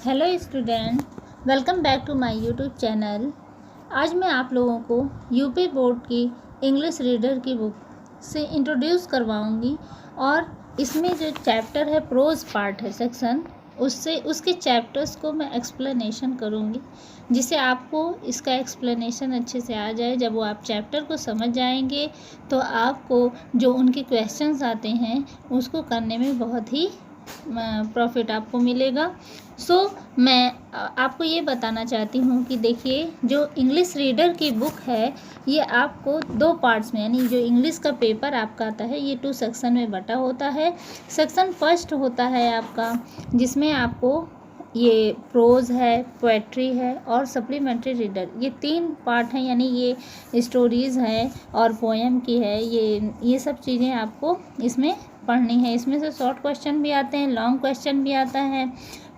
Hello student, welcome back to my YouTube channel. आज मैं आप लोगों को यूपी बोर्ड की इंग्लिश रीडर की बुक से इंट्रोड्यूस करवाऊंगी और इसमें जो चैप्टर है प्रोज पार्ट है सेक्शन, उसके चैप्टर्स को मैं एक्सप्लेनेशन करूंगी जिससे आपको इसका एक्सप्लेनेशन अच्छे से आ जाए। जब वो आप चैप्टर को समझ जाएंगे तो आपको जो उनके क्वेश्चंस आते हैं उसको करने में बहुत ही प्रॉफिट आपको मिलेगा। मैं आपको ये बताना चाहती हूँ कि देखिए, जो इंग्लिश रीडर की बुक है ये आपको 2 पार्ट्स में, यानी जो इंग्लिश का पेपर आपका आता है ये 2 सेक्शन में बटा होता है। सेक्शन फर्स्ट होता है आपका जिसमें आपको ये प्रोज है, पोएट्री है और सप्लीमेंट्री रीडर, ये 3 पार्ट हैं, यानी ये स्टोरीज़ है और पोएम की है। ये सब चीज़ें आपको इसमें पढ़नी है। इसमें से शॉर्ट क्वेश्चन भी आते हैं, लॉन्ग क्वेश्चन भी आता है,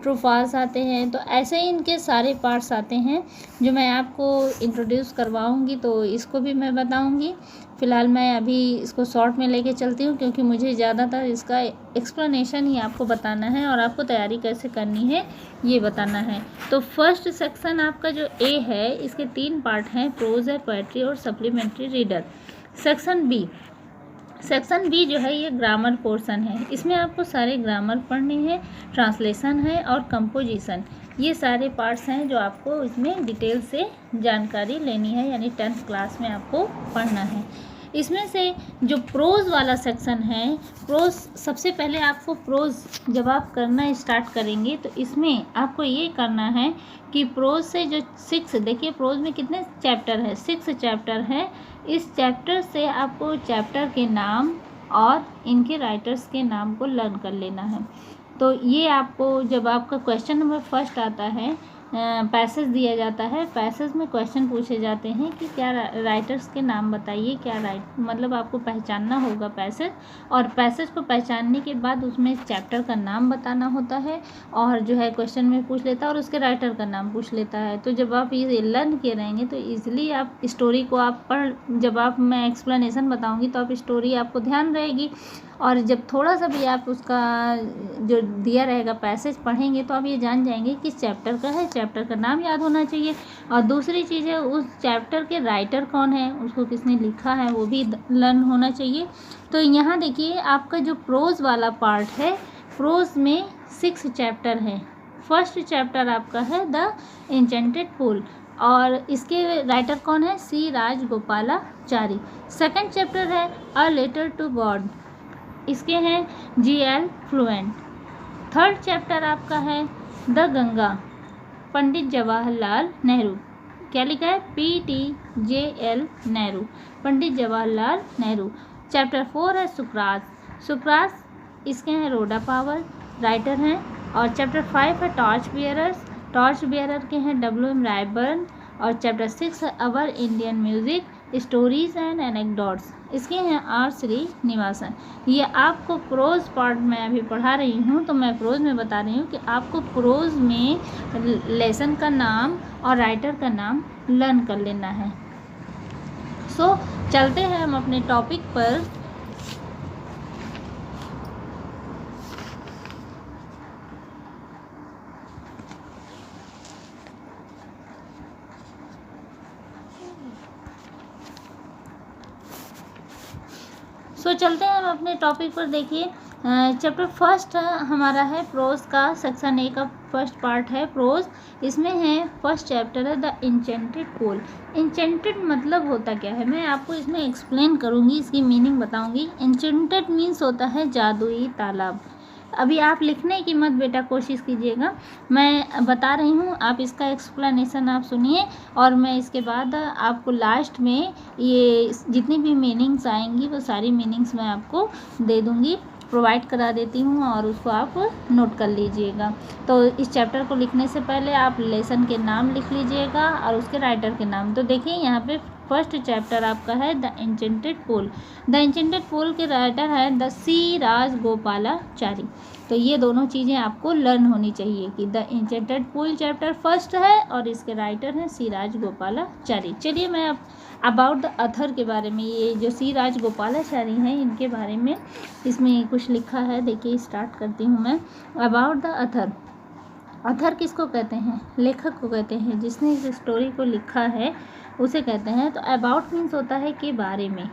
ट्रू फॉल्स आते हैं। तो ऐसे ही इनके सारे पार्ट्स आते हैं जो मैं आपको इंट्रोड्यूस करवाऊंगी, तो इसको भी मैं बताऊंगी। फ़िलहाल मैं अभी इसको शॉर्ट में लेके चलती हूँ क्योंकि मुझे ज़्यादातर इसका एक्सप्लेनेशन ही आपको बताना है और आपको तैयारी कैसे करनी है ये बताना है। तो फर्स्ट सेक्शन आपका जो ए है इसके 3 पार्ट हैं, प्रोज है, पोएट्री और सप्लीमेंट्री रीडर। सेक्शन बी जो है ये ग्रामर पोर्शन है। इसमें आपको सारे ग्रामर पढ़ने हैं, ट्रांसलेशन है और कंपोजिशन, ये सारे पार्ट्स हैं जो आपको इसमें डिटेल से जानकारी लेनी है, यानी 10th क्लास में आपको पढ़ना है। इसमें से जो प्रोज वाला सेक्शन है, प्रोज सबसे पहले आपको प्रोज जब आप करना स्टार्ट करेंगे तो इसमें आपको ये करना है कि प्रोज से जो 6, देखिए प्रोज में कितने चैप्टर है, 6 चैप्टर है। इस चैप्टर से आपको चैप्टर के नाम और इनके राइटर्स के नाम को लर्न कर लेना है। तो ये आपको जब आपका क्वेश्चन नंबर फर्स्ट आता है, पैसेज दिया जाता है, पैसेज में क्वेश्चन पूछे जाते हैं कि क्या राइटर्स के नाम बताइए, क्या मतलब आपको पहचानना होगा पैसेज, और पैसेज को पहचानने के बाद उसमें चैप्टर का नाम बताना होता है और जो है क्वेश्चन में पूछ लेता है और उसके राइटर का नाम पूछ लेता है। तो जब आप ये लर्न किए रहेंगे तो ईजिली आप स्टोरी को आप जब मैं एक्सप्लेनेशन बताऊँगी तो आप स्टोरी आपको ध्यान रहेगी, और जब थोड़ा सा भी आप उसका जो दिया रहेगा पैसेज पढ़ेंगे तो आप ये जान जाएंगे किस चैप्टर का है, चैप्टर का नाम याद होना चाहिए। और दूसरी चीज़ है उस चैप्टर के राइटर कौन है, उसको किसने लिखा है वो भी लर्न होना चाहिए। तो यहाँ देखिए आपका जो प्रोज वाला पार्ट है, प्रोज में 6 चैप्टर है। फर्स्ट चैप्टर आपका है द एन्चेंटेड पूल और इसके राइटर कौन है, सी राजगोपालाचारी। सेकंड चैप्टर है अ लेटर टू गॉड, इसके हैं जी.एल. फ्लुएंट। थर्ड चैप्टर आपका है द गंगा, पंडित जवाहरलाल नेहरू। क्या लिखा है, P.T.J.L. नेहरू, पंडित जवाहरलाल नेहरू। चैप्टर 4 है सुकरात, इसके हैं रोडा पावर, राइटर हैं। और चैप्टर 5 है टॉर्च बियरर के हैं W.M. रायबर्न। और चैप्टर 6 है our Indian music, stories and anecdotes, इसके हैं आर श्रीनिवासन। ये आपको प्रोज पार्ट में अभी पढ़ा रही हूँ, तो मैं प्रोज में बता रही हूँ कि आपको प्रोज में लेसन का नाम और राइटर का नाम लर्न कर लेना है। चलते हैं हम अपने टॉपिक पर। चलते हैं हम अपने टॉपिक पर। देखिए चैप्टर फर्स्ट हमारा है प्रोज का, सेक्शन ए का फर्स्ट पार्ट है प्रोज। इसमें है फर्स्ट चैप्टर है द एन्चेंटेड पूल। एन्चेंटेड मतलब होता क्या है, मैं आपको इसमें एक्सप्लेन करूँगी, इसकी मीनिंग बताऊँगी। एन्चेंटेड मीन्स होता है जादुई तालाब। अभी आप लिखने की मत बेटा कोशिश कीजिएगा, मैं बता रही हूँ, आप इसका एक्सप्लेनेशन आप सुनिए और मैं इसके बाद आपको लास्ट में ये जितनी भी मीनिंग्स आएंगी वो सारी मीनिंग्स मैं आपको दे दूँगी, प्रोवाइड करा देती हूँ और उसको आप नोट कर लीजिएगा। तो इस चैप्टर को लिखने से पहले आप लेसन के नाम लिख लीजिएगा और उसके राइटर के नाम। तो देखिए यहाँ पे फर्स्ट चैप्टर आपका है the enchanted pool. The enchanted pool के राइटर है द सी राजगोपालाचारी। तो ये दोनों चीज़ें आपको लर्न होनी चाहिए कि the enchanted pool chapter first है और इसके राइटर हैं सी राजगोपालाचारी। चलिए मैं अब अबाउट द अथर के बारे में, ये जो सी राजगोपालाचारी हैं इनके बारे में इसमें कुछ लिखा है, देखिए स्टार्ट करती हूँ मैं। अबाउट द अथर, ऑथर किसको कहते हैं? लेखक को कहते हैं। जिसने इस स्टोरी को लिखा है उसे कहते हैं। तो अबाउट मीन्स होता है के बारे में,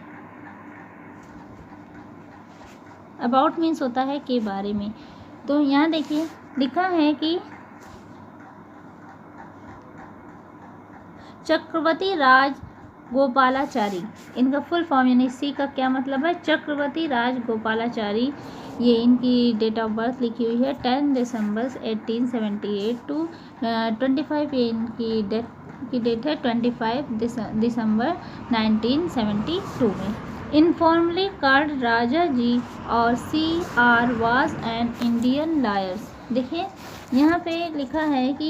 अबाउट मीन्स होता है के बारे में। तो यहाँ देखिए लिखा है कि चक्रवर्ती राज गोपालाचारी, इनका फुल फॉर्म यानी सी का क्या मतलब है? चक्रवर्ती राज गोपालाचारी। ये इनकी डेट ऑफ बर्थ लिखी हुई है 10 दिसंबर 1878 टू 25, ये इनकी डेथ की डेट है 25 दिसंबर 1972 में। इनफॉर्मली कॉल्ड राजा जी और CR was an Indian lawyers. देखिए यहाँ पे लिखा है कि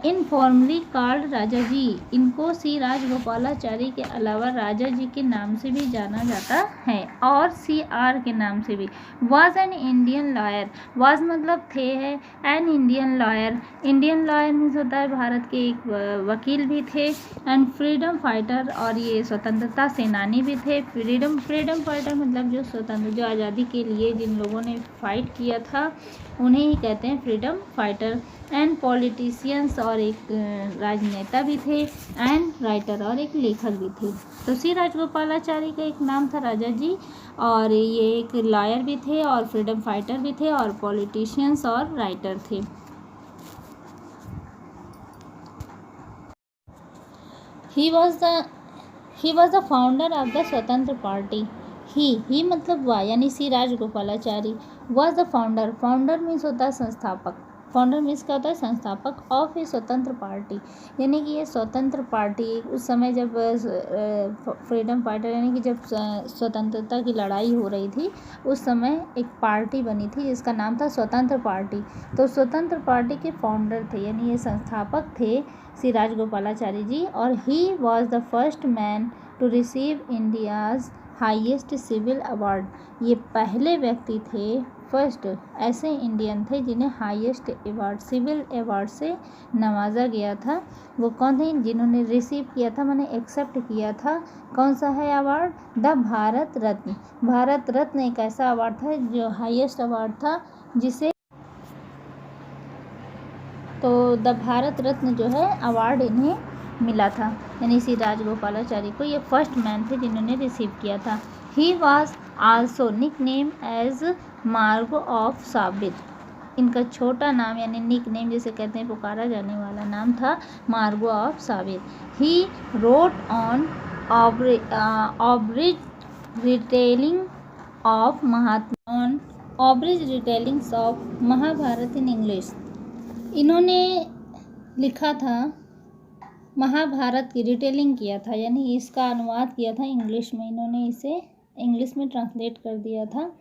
इनफॉर्मली कॉल्ड राजा जी, इनको सी राजगोपालाचारी के अलावा राजा जी के नाम से भी जाना जाता है और CR के नाम से भी। Was an Indian lawyer, was मतलब थे है, an Indian lawyer, Indian lawyer means होता है भारत के एक वकील भी थे, एंड फ्रीडम फाइटर, और ये स्वतंत्रता सेनानी भी थे। फ्रीडम फाइटर मतलब जो स्वतंत्र, जो आज़ादी के लिए जिन लोगों ने फाइट किया था उन्हें ही कहते हैं फ्रीडम फाइटर। एंड पॉलिटिशियंस, और एक राजनेता भी थे, एंड राइटर, और एक लेखक भी थे। तो सी राजगोपालाचारी का एक नाम था राजा जी, और ये एक लॉयर भी थे और फ्रीडम फाइटर भी थे और पॉलिटिशियंस और राइटर थे। He was the founder of the Swatantra party. He मतलब वाह, यानी C Rajagopalachari was the founder means होता है संस्थापक। फाउंडर मीन्स क्या होता है? संस्थापक ऑफ ए स्वतंत्र पार्टी, यानी कि ये स्वतंत्र पार्टी उस समय जब फ्रीडम फाइटर यानी कि जब स्वतंत्रता की लड़ाई हो रही थी उस समय एक पार्टी बनी थी जिसका नाम था स्वतंत्र पार्टी। तो स्वतंत्र पार्टी के फाउंडर थे, यानी ये संस्थापक थे सी राजगोपालाचारी जी। और he was the first man to receive India's highest civil award. ये पहले व्यक्ति थे, फर्स्ट ऐसे इंडियन थे जिन्हें हाईएस्ट अवार्ड, सिविल अवार्ड से नवाजा गया था। वो कौन थे? जिन्होंने रिसीव किया था, मैंने एक्सेप्ट किया था। कौन सा है अवार्ड? द भारत रत्न। भारत रत्न एक ऐसा अवार्ड था जो हाईएस्ट अवार्ड था, जिसे तो द भारत रत्न जो है अवार्ड इन्हें मिला था, यानी सी राजगोपालाचारी को ये फर्स्ट मैन थे जिन्होंने रिसीव किया था। He was also nick name as Margo of साबित। इनका छोटा नाम यानी निक नेम जिसे कहते हैं पुकारा जाने वाला नाम था मार्गो ऑफ साबित। He wrote on abridged retelling of Mahabharata in English. इन्होंने लिखा था महाभारत की रिटेलिंग किया था, यानी इसका अनुवाद किया था इंग्लिश में। इन्होंने इसे इंग्लिश में ट्रांसलेट कर दिया था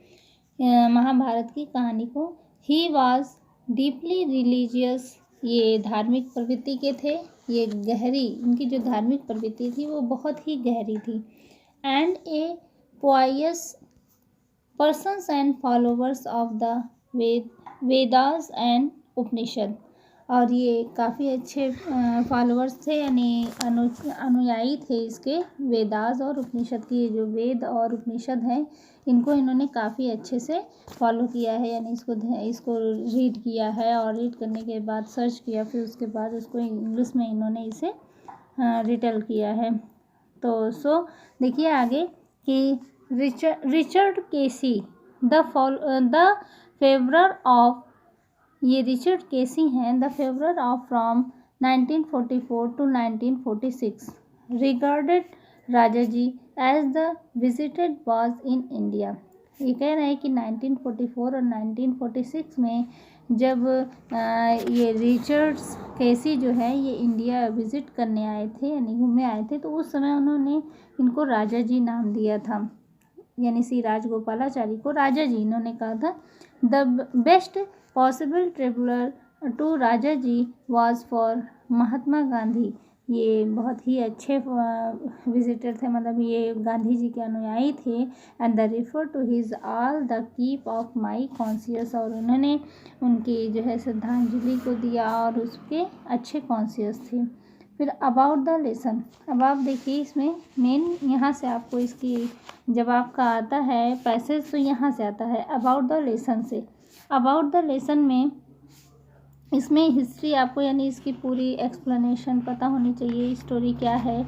महाभारत की कहानी को। ही वॉज डीपली रिलीजियस, ये धार्मिक प्रवृत्ति के थे, ये गहरी, इनकी जो धार्मिक प्रवृत्ति थी वो बहुत ही गहरी थी। And a pious persons and followers of the Vedas and Upanishad, और ये काफ़ी अच्छे फॉलोअर्स थे, यानी अनुयायी थे इसके वेदास और उपनिषद की। जो वेद और उपनिषद हैं इनको इन्होंने काफ़ी अच्छे से फॉलो किया है, यानी इसको रीड किया है, और रीड करने के बाद सर्च किया, फिर उसके बाद उसको इंग्लिश में इन्होंने इसे रिटेल किया है। तो देखिए आगे कि रिचर्ड केसी द फेवरर ऑफ, ये रिचर्ड केसी हैं द फेवरर of from 1944 to 1946, regarded Raja ji as the visited was in India. ये कह रहे हैं कि 1944 और 1946 में जब ये रिचर्ड्स केसी जो है ये इंडिया विज़िट करने आए थे, यानी घूमने आए थे, तो उस समय उन्होंने इनको राजा जी नाम दिया था, यानी सी राजगोपालाचारी को राजा जी इन्होंने कहा था। The best possible traveller to Raja ji was for Mahatma Gandhi. ये बहुत ही अच्छे विजिटर थे, मतलब ये गांधी जी के अनुयायी थे। And the refer to his all the keep of my conscious, और उन्होंने उनकी जो है श्रद्धांजलि को दिया और उसके अच्छे कॉन्शियस थे। फिर अबाउट द लेसन, अब आप देखिए इसमें मेन यहाँ से आपको इसकी जब आपका आता है पैसेज तो यहाँ से आता है अबाउट द लेसन से। अबाउट द लेसन में इसमें हिस्ट्री आपको यानी इसकी पूरी एक्सप्लेनेशन पता होनी चाहिए, स्टोरी क्या है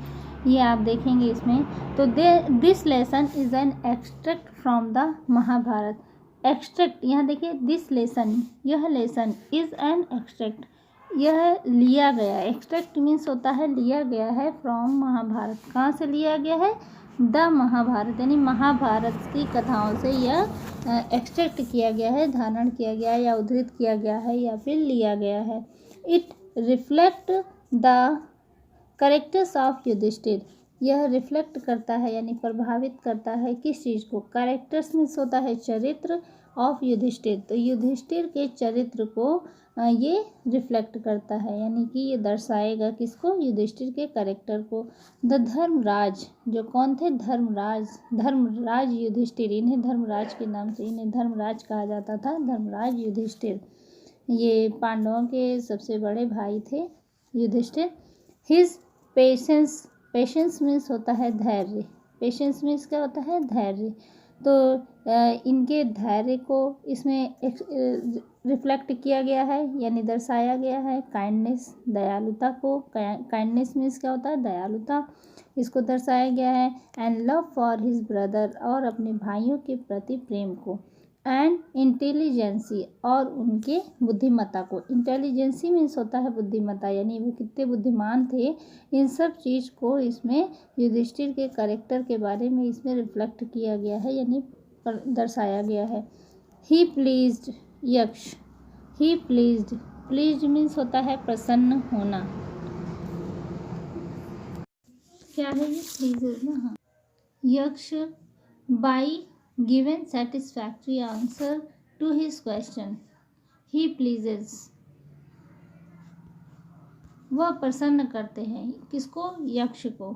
ये आप देखेंगे इसमें। तो this lesson is an extract from the Mahabharata. Extract यहाँ देखिए, दिस लेसन, यह लेसन इज़ एन एक्सट्रैक्ट, यह लिया गया। एक्सट्रैक्ट मीन्स होता है लिया गया है, फ्रॉम महाभारत। कहाँ से लिया गया है? द महाभारत, यानी महाभारत की कथाओं से यह एक्सट्रैक्ट किया गया है, धारण किया गया है या उद्धृत किया गया है या फिर लिया गया है। It reflect the characters of Yudhishthira, यह रिफ्लेक्ट करता है यानी प्रभावित करता है किस चीज़ को? करेक्टर्स मीन्स होता है चरित्र, ऑफ युधिष्ठिर, तो युधिष्ठिर के चरित्र को ये रिफ्लेक्ट करता है, यानी कि ये दर्शाएगा किसको? युधिष्ठिर के करेक्टर को। द धर्मराज, जो कौन थे? धर्मराज युधिष्ठिर, इन्हें धर्मराज के नाम से इन्हें धर्मराज कहा जाता था, धर्मराज युधिष्ठिर। ये पांडवों के सबसे बड़े भाई थे युधिष्ठिर। हिज पेशेंस मीन्स होता है धैर्य, पेशेंस मीन्स क्या होता है? धैर्य। तो इनके धैर्य को इसमें रिफ्लेक्ट किया गया है यानी दर्शाया गया है। काइंडनेस, दयालुता को, काइंडनेस मीन्स क्या होता है? दयालुता, इसको दर्शाया गया है। And love for his brother, और अपने भाइयों के प्रति प्रेम को। एंड इंटेलिजेंसी, और उनके बुद्धिमत्ता को। इंटेलिजेंसी मीन्स होता है बुद्धिमत्ता, यानी वो कितने बुद्धिमान थे, इन सब चीज़ को इसमें युधिष्ठिर के कैरेक्टर के बारे में इसमें रिफ्लेक्ट किया गया है यानी दर्शाया गया है। ही प्लीज्ड यक्ष, ही प्लीज्ड मीन्स होता है प्रसन्न होना। क्या है ये? प्लीज ना, हाँ। Yaksha by given satisfactory answer to his question, he pleases, वह प्रसन्न करते हैं किसको? यक्ष को।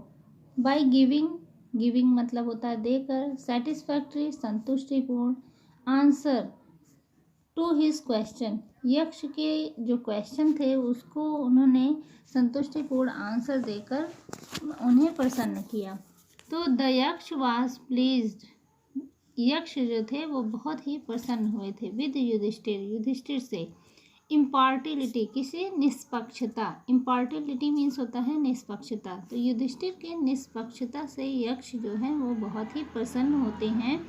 बाई गिविंग मतलब होता है देकर, सेटिस्फैक्ट्री संतुष्टिपूर्ण, answer to his question, Yaksha के जो क्वेश्चन थे उसको उन्होंने संतुष्टिपूर्ण आंसर देकर उन्हें प्रसन्न किया। तो द यक्ष वाज प्लीज्ड, यक्ष जो थे वो बहुत ही प्रसन्न हुए थे विद युधिष्ठिर से। इम्पार्टिलिटी, किसी निष्पक्षता, इम्पार्टिलिटी मीन्स होता है निष्पक्षता, तो युधिष्ठिर के निष्पक्षता से यक्ष जो है वो बहुत ही प्रसन्न होते हैं।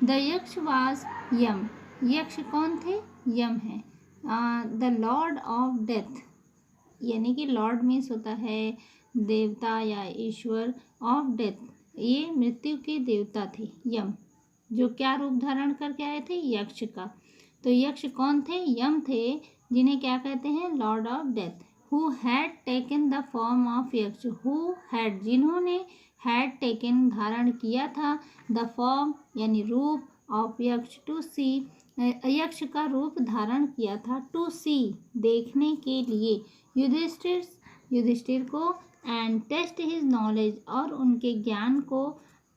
द यक्ष वाज यम, यक्ष कौन थे? यम है। द लॉर्ड ऑफ डेथ, यानी कि लॉर्ड मीन्स होता है देवता या ईश्वर, ऑफ डेथ, ये मृत्यु के देवता थे यम, जो क्या रूप धारण करके आए थे? यक्ष का। तो यक्ष कौन थे? यम थे, जिन्हें क्या कहते हैं? Lord of death. Who had taken the form of यक्ष, हु हैड, जिन्होंने, हैड टेकन धारण किया था, द फॉर्म यानी रूप, ऑफ यक्ष, टू सी, यक्ष का रूप धारण किया था, टू सी देखने के लिए, युधिष्ठिर को, एंड टेस्ट हिज नॉलेज, और उनके ज्ञान को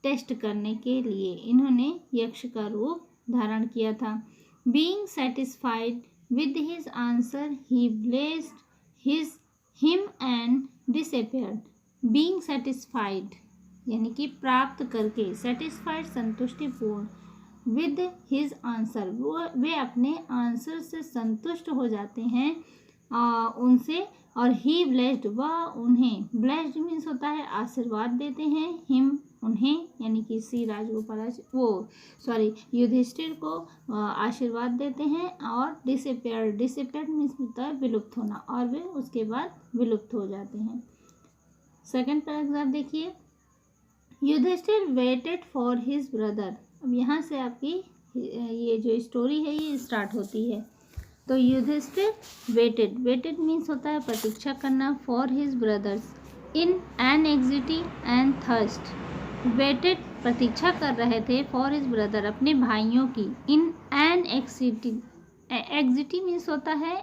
टेस्ट करने के लिए इन्होंने यक्ष का रूप धारण किया था। Being satisfied with his answer he blessed him and disappeared. Being satisfied यानी कि प्राप्त करके, सेटिस्फाइड संतुष्टिपूर्ण, विद हिज आंसर, वे अपने आंसर से संतुष्ट हो जाते हैं उनसे, और ही ब्लेस्ड, वह उन्हें, ब्लेस्ड मीन्स होता है आशीर्वाद देते हैं, हिम उन्हें, यानी कि श्री राजगोपाल युधिष्ठिर को आशीर्वाद देते हैं, और डिसअपियर्ड मीन्स होता है विलुप्त होना, और वे उसके बाद विलुप्त हो जाते हैं। सेकंड पैराग्राफ देखिए, Yudhishthira waited for his brother. अब यहाँ से आपकी ये जो स्टोरी है ये स्टार्ट होती है। तो युधिष्ठिर वेटेड मीन्स होता है प्रतीक्षा करना, for his brothers in anxiety and thirst. Waited प्रतीक्षा कर रहे थे, फॉर हिज ब्रदर अपने भाइयों की, इन एंग्जाइटी मीन्स होता है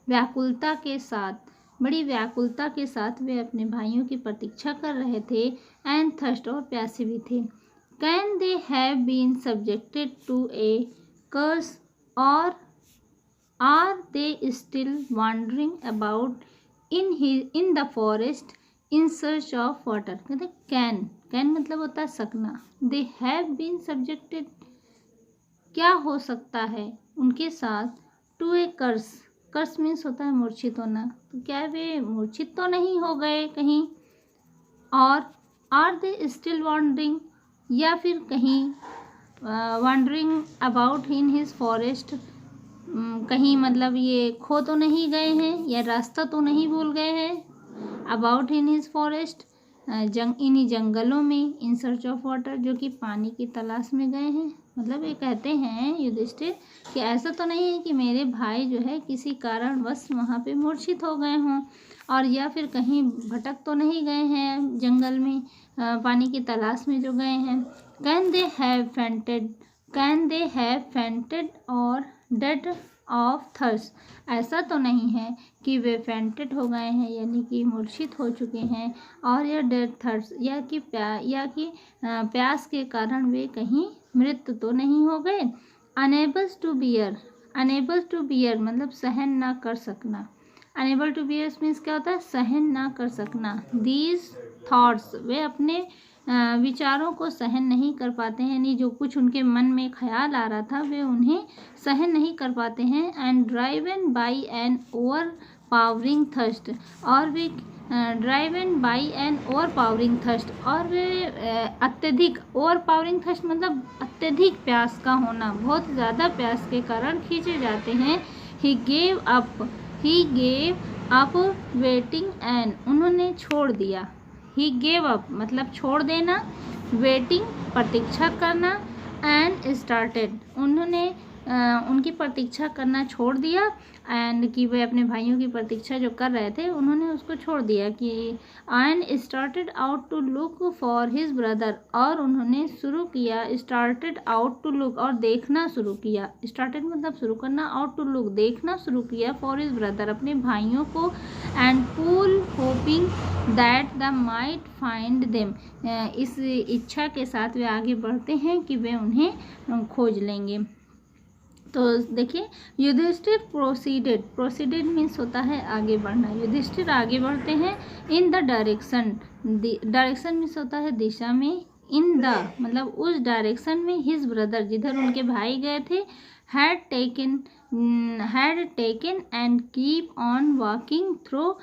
व्याकुलता के साथ, बड़ी व्याकुलता के साथ वे अपने भाइयों की प्रतीक्षा कर रहे थे, एंड थर्स्ट और प्यासे भी थे। Can they have been subjected to a curse, और are they still wandering about in the forest in search of water. कहते कैन मतलब होता है सकना, दे हैव बीन सब्जेक्टेड क्या हो सकता है उनके साथ, to a curse, accursed means होता है मूर्छित होना, तो क्या वे मूर्छित तो नहीं हो गए कहीं? और आर दे स्टिल वॉन्डरिंग, या फिर कहीं wandering about in his forest, कहीं मतलब ये खो तो नहीं गए हैं या रास्ता तो नहीं भूल गए हैं। अबाउट इन हिज फॉरेस्ट, इन्हीं जंगलों में, इन सर्च ऑफ वाटर, जो कि पानी की तलाश में गए हैं। मतलब ये कहते हैं युधिष्ठिर कि ऐसा तो नहीं है कि मेरे भाई जो है किसी कारणवश वहाँ पे मूर्छित हो गए हों, और या फिर कहीं भटक तो नहीं गए हैं जंगल में पानी की तलाश में जो गए हैं। कैन दे हैव फेंटेड और डेड ऑफ थर्स्ट, ऐसा तो नहीं है कि वे फेंटेड हो गए हैं यानी कि मूर्छित हो चुके हैं, और या डेड थर्स्ट, या कि प्यास के कारण वे कहीं मृत तो नहीं हो गए। अनेबल्स टू बियर मतलब सहन ना कर सकना। अनेबल टू बियर मीन्स क्या होता है? सहन ना कर सकना। दीज थॉट्स, वे अपने विचारों को सहन नहीं कर पाते हैं, यानी जो कुछ उनके मन में ख्याल आ रहा था वे उन्हें सहन नहीं कर पाते हैं। And driven by an overpowering thirst, और वे driven by an overpowering thirst, और वे अत्यधिक, ओवर पावरिंग थर्स्ट मतलब अत्यधिक प्यास का होना, बहुत ज़्यादा प्यास के कारण खींचे जाते हैं। He gave up waiting and, उन्होंने छोड़ दिया। ही गेव अप मतलब छोड़ देना, वेटिंग प्रतीक्षा करना, एंड स्टार्टेड, उन्होंने उनकी प्रतीक्षा करना छोड़ दिया, एंड कि वे अपने भाइयों की प्रतीक्षा जो कर रहे थे उन्होंने उसको छोड़ दिया कि and started out to look for his brother, और उन्होंने शुरू किया, स्टार्टेड आउट टू लुक और देखना शुरू किया, स्टार्टेड मतलब शुरू करना, आउट टू लुक देखना शुरू किया, फॉर हिज ब्रदर अपने भाइयों को, and full hoping that the might find them, इस इच्छा के साथ वे आगे बढ़ते हैं कि वे उन्हें खोज लेंगे। तो देखिए युधिष्ठिर प्रोसीडेड मीन्स होता है आगे बढ़ना। युधिष्ठिर आगे बढ़ते हैं इन द डायरेक्शन मीन्स होता है दिशा में, इन द मतलब उस डायरेक्शन में, हिज ब्रदर जिधर उनके भाई गए थे, had taken and keep on walking through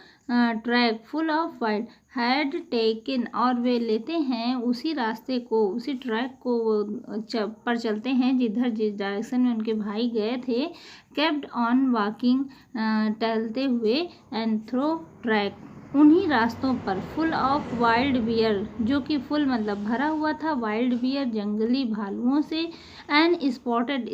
track full of wild, had taken और वे लेते हैं उसी रास्ते को, उसी ट्रैक को पर चलते हैं जिधर जिस डायरेक्शन में उनके भाई गए थे। kept on walking टहलते हुए, and through track उन्हीं रास्तों पर, फुल ऑफ वाइल्ड बियर जो कि फुल मतलब भरा हुआ था, वाइल्ड बियर जंगली भालुओं से, एंड स्पॉटेड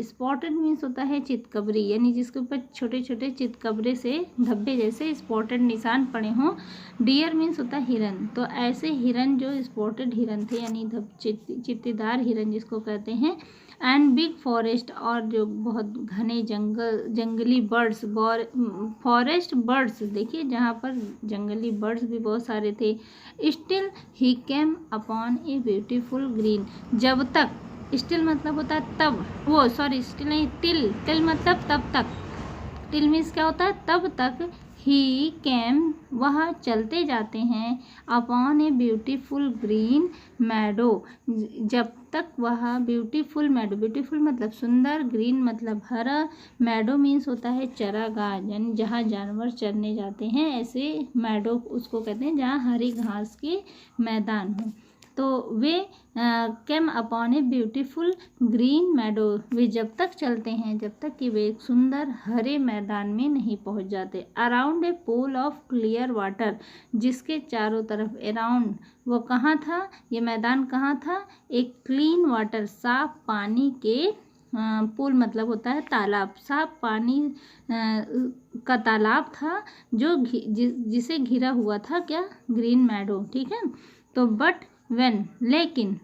मीन्स होता है चितकबरी, यानी जिसके ऊपर छोटे छोटे चितकबरे से धब्बे जैसे स्पॉटेड निशान पड़े हों। डियर मीन्स होता है हिरन, तो ऐसे हिरन जो स्पॉटेड हिरन थे यानी चित्तीदार हिरन जिसको कहते हैं। एंड बिग फॉरेस्ट और जो बहुत घने जंगली बर्ड्स, फॉरेस्ट बर्ड्स देखिए जहाँ पर जंगली बर्ड्स भी बहुत सारे थे। Still he came upon a beautiful green, जब तक, स्टिल मतलब होता है तब, स्टिल नहीं, टिल मतलब तब तक, टिल मीन्स क्या होता है तब तक, ही कैम वह चलते जाते हैं, अपॉन ए ब्यूटीफुल ग्रीन मैडो जब तक वह ब्यूटीफुल मैडो, ब्यूटीफुल मतलब सुंदर, ग्रीन मतलब हरा, मैडो मीन्स होता है चरागाह, यानी जहाँ जानवर चरने जाते हैं, ऐसे मैडो उसको कहते हैं जहाँ हरी घास के मैदान हो। तो वे came upon a beautiful green meadow, वे जब तक चलते हैं जब तक कि वे एक सुंदर हरे मैदान में नहीं पहुंच जाते। Around a pool of clear water, जिसके चारों तरफ, अराउंड वो कहाँ था, ये मैदान कहाँ था, एक क्लीन वाटर साफ पानी के पूल मतलब होता है तालाब, साफ पानी का तालाब था जो जिसे घिरा हुआ था क्या, ग्रीन मैडो, ठीक है। तो बट लेकिन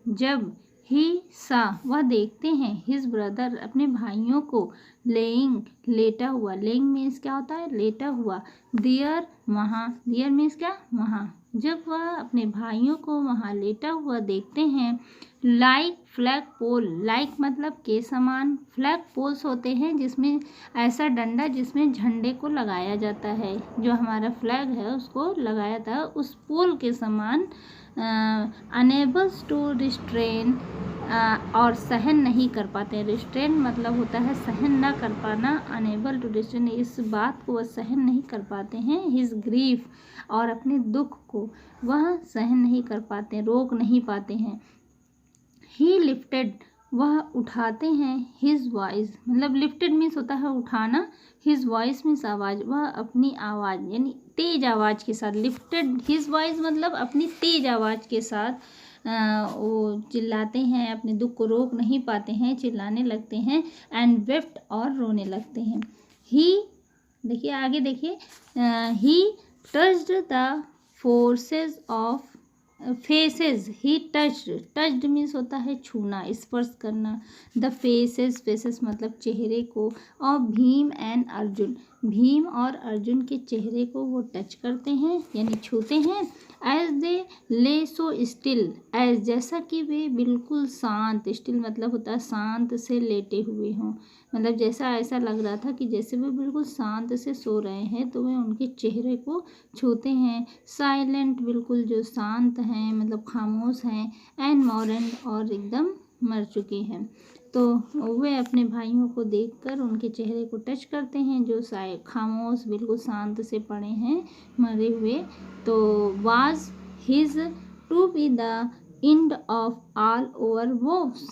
जब ही सा वह देखते हैं, हिज ब्रदर अपने भाइयों को, लेटा हुआ, लेइंग मीन्स क्या होता है लेटा हुआ, देयर वहाँ, देयर मीन्स क्या वहाँ, जब वह अपने भाइयों को वहाँ लेटा हुआ देखते हैं, लाइक फ्लैग पोल, लाइक मतलब के समान, फ्लैग पोल्स होते हैं जिसमें ऐसा डंडा जिसमें झंडे को लगाया जाता है, जो हमारा फ्लैग है उसको लगाया था, उस पोल के समान अनेबल्स टू रिस्ट्रेन, और सहन नहीं कर पाते। रिस्ट्रेन मतलब होता है सहन ना कर पाना, अनेबल टू रिस्ट्रेन इस बात को वह सहन नहीं कर पाते हैं। हिज ग्रीफ, और अपने दुख को वह सहन नहीं कर पाते, रोक नहीं पाते हैं। ही लिफ्टेड, वह उठाते हैं। हिज वॉइस, मतलब लिफ्टेड मीन्स होता है उठाना, हिज वॉइस मीन्स आवाज़, वह अपनी आवाज़ यानी तेज आवाज़ के साथ, लिफ्टेड हिज वॉइस मतलब अपनी तेज आवाज़ के साथ वो चिल्लाते हैं, अपने दुख को रोक नहीं पाते हैं, चिल्लाने लगते हैं। एंड वेप्ट, और रोने लगते हैं। ही, देखिए आगे देखिए, ही touched the forces of faces, he touched means होता है छूना, स्पर्श करना। द फेसेस, फेसेस मतलब चेहरे को, और भीम एंड अर्जुन, भीम और अर्जुन के चेहरे को वो टच करते हैं यानी छूते हैं। एज दे ले सो स्टिल, एज जैसा कि वे बिल्कुल शांत, स्टिल मतलब होता है शांत से लेटे हुए हों, मतलब जैसा ऐसा लग रहा था कि जैसे वे बिल्कुल शांत से सो रहे हैं, तो वे उनके चेहरे को छूते हैं। साइलेंट बिल्कुल जो शांत हैं, मतलब खामोश हैं। एंड मॉरेंट, और एकदम मर चुके हैं। तो वे अपने भाइयों को देखकर उनके चेहरे को टच करते हैं जो खामोश बिल्कुल शांत से पड़े हैं, मरे हुए। तो was his to be the end of all over vows,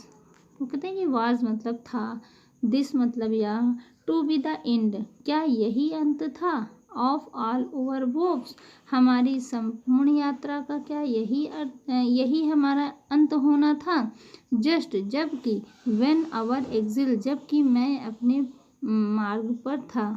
वो कहते हैं कि वाज मतलब था, दिस मतलब यह, टू बी द एंड क्या यही अंत था, ऑफ ऑल ओवर वोव्स हमारी संपूर्ण यात्रा का क्या यही हमारा अंत होना था। जस्ट जबकि, व्हेन आवर एग्जिल जबकि मैं अपने मार्ग पर था।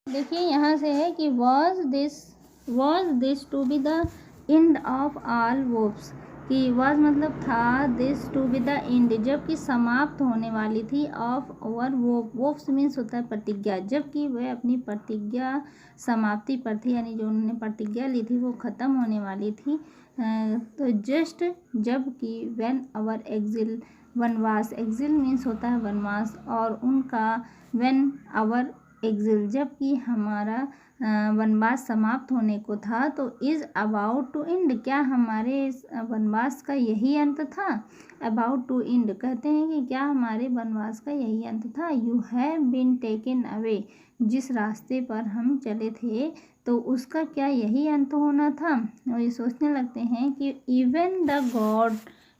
देखिए यहाँ से है कि was this to be the end of all vows, कि वॉज मतलब था, this to be the end जबकि समाप्त होने वाली थी, ऑफ ओवर वोव्स मीन्स होता है प्रतिज्ञा, जबकि वह अपनी प्रतिज्ञा समाप्ति पर थी, यानी जो उन्होंने प्रतिज्ञा ली थी वो ख़त्म होने वाली थी। तो जस्ट जबकि, व्हेन आवर एग्जिल वनवास, एग्जिल मीन्स होता है वनवास, और उनका व्हेन आवर एग्जिल जबकि हमारा वनवास समाप्त होने को था। तो इज़ अबाउट टू एंड क्या हमारे इस वनवास का यही अंत था। अबाउट टू एंड कहते हैं कि क्या हमारे वनवास का यही अंत था। You have been taken away, जिस रास्ते पर हम चले थे तो उसका क्या यही अंत होना था। और ये सोचने लगते हैं कि इवन द गॉड,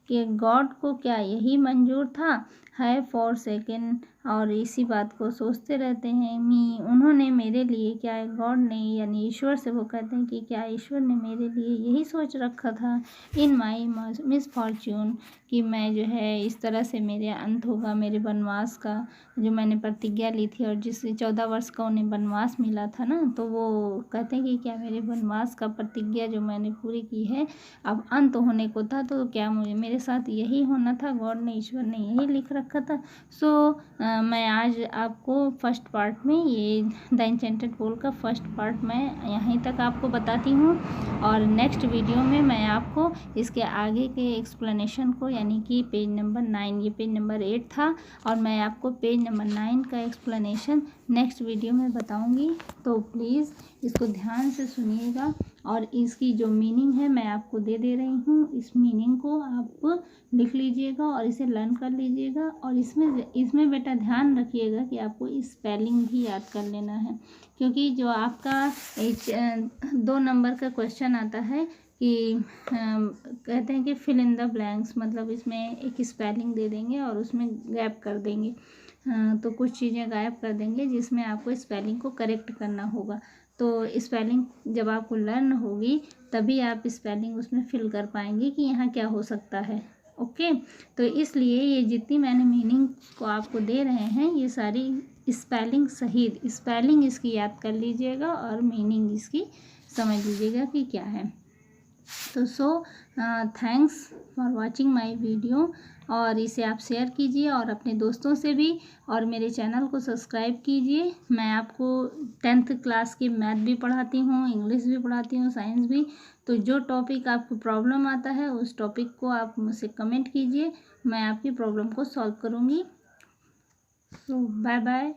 कि गॉड को क्या यही मंजूर था। है फॉर सेकेंड, और इसी बात को सोचते रहते हैं। मी, उन्होंने मेरे लिए क्या है, गॉड ने यानी ईश्वर से वो कहते हैं कि क्या ईश्वर ने मेरे लिए यही सोच रखा था। इन माई मिसफॉर्च्यून, कि मैं जो है इस तरह से मेरे अंत होगा, मेरे वनवास का जो मैंने प्रतिज्ञा ली थी, और जिस 14 वर्ष का उन्हें वनवास मिला था ना, तो वो कहते हैं कि क्या मेरे वनवास का प्रतिज्ञा जो मैंने पूरी की है अब अंत होने को था, तो क्या मुझे मेरे साथ यही होना था, गॉड ने ईश्वर ने यही लिख रखा था। सो मैं आज आपको फर्स्ट पार्ट में ये द एन्चेंटेड पोल का फर्स्ट पार्ट मैं यहीं तक आपको बताती हूँ, और नेक्स्ट वीडियो में मैं आपको इसके आगे के एक्सप्लेनेशन को, यानी कि पेज नंबर 9, ये पेज नंबर 8 था, और मैं आपको पेज नंबर 9 का एक्सप्लेनेशन नेक्स्ट वीडियो में बताऊँगी। तो प्लीज़ इसको ध्यान से सुनिएगा, और इसकी जो मीनिंग है मैं आपको दे रही हूँ, इस मीनिंग को आप लिख लीजिएगा और इसे लर्न कर लीजिएगा। और इसमें बेटा ध्यान रखिएगा कि आपको स्पेलिंग भी याद कर लेना है, क्योंकि जो आपका 2 नंबर का क्वेश्चन आता है कि कहते हैं कि फिल इन द ब्लैंक्स, मतलब इसमें एक स्पेलिंग दे देंगे और उसमें गैप कर देंगे, तो कुछ चीज़ें गायब कर देंगे जिसमें आपको स्पेलिंग को करेक्ट करना होगा। तो स्पेलिंग जब आपको लर्न होगी तभी आप स्पेलिंग उसमें फिल कर पाएंगे कि यहाँ क्या हो सकता है। ओके, तो इसलिए ये जितनी मैंने मीनिंग को आपको दे रहे हैं ये सारी स्पेलिंग सहित स्पेलिंग इसकी याद कर लीजिएगा और मीनिंग इसकी समझ लीजिएगा कि क्या है। तो thanks for watching my video, और इसे आप शेयर कीजिए और अपने दोस्तों से भी, और मेरे चैनल को सब्सक्राइब कीजिए। मैं आपको 10th क्लास की मैथ भी पढ़ाती हूँ, इंग्लिश भी पढ़ाती हूँ, साइंस भी। तो जो टॉपिक आपको प्रॉब्लम आता है उस टॉपिक को आप मुझसे कमेंट कीजिए, मैं आपकी प्रॉब्लम को सॉल्व करूँगी। तो बाय बाय।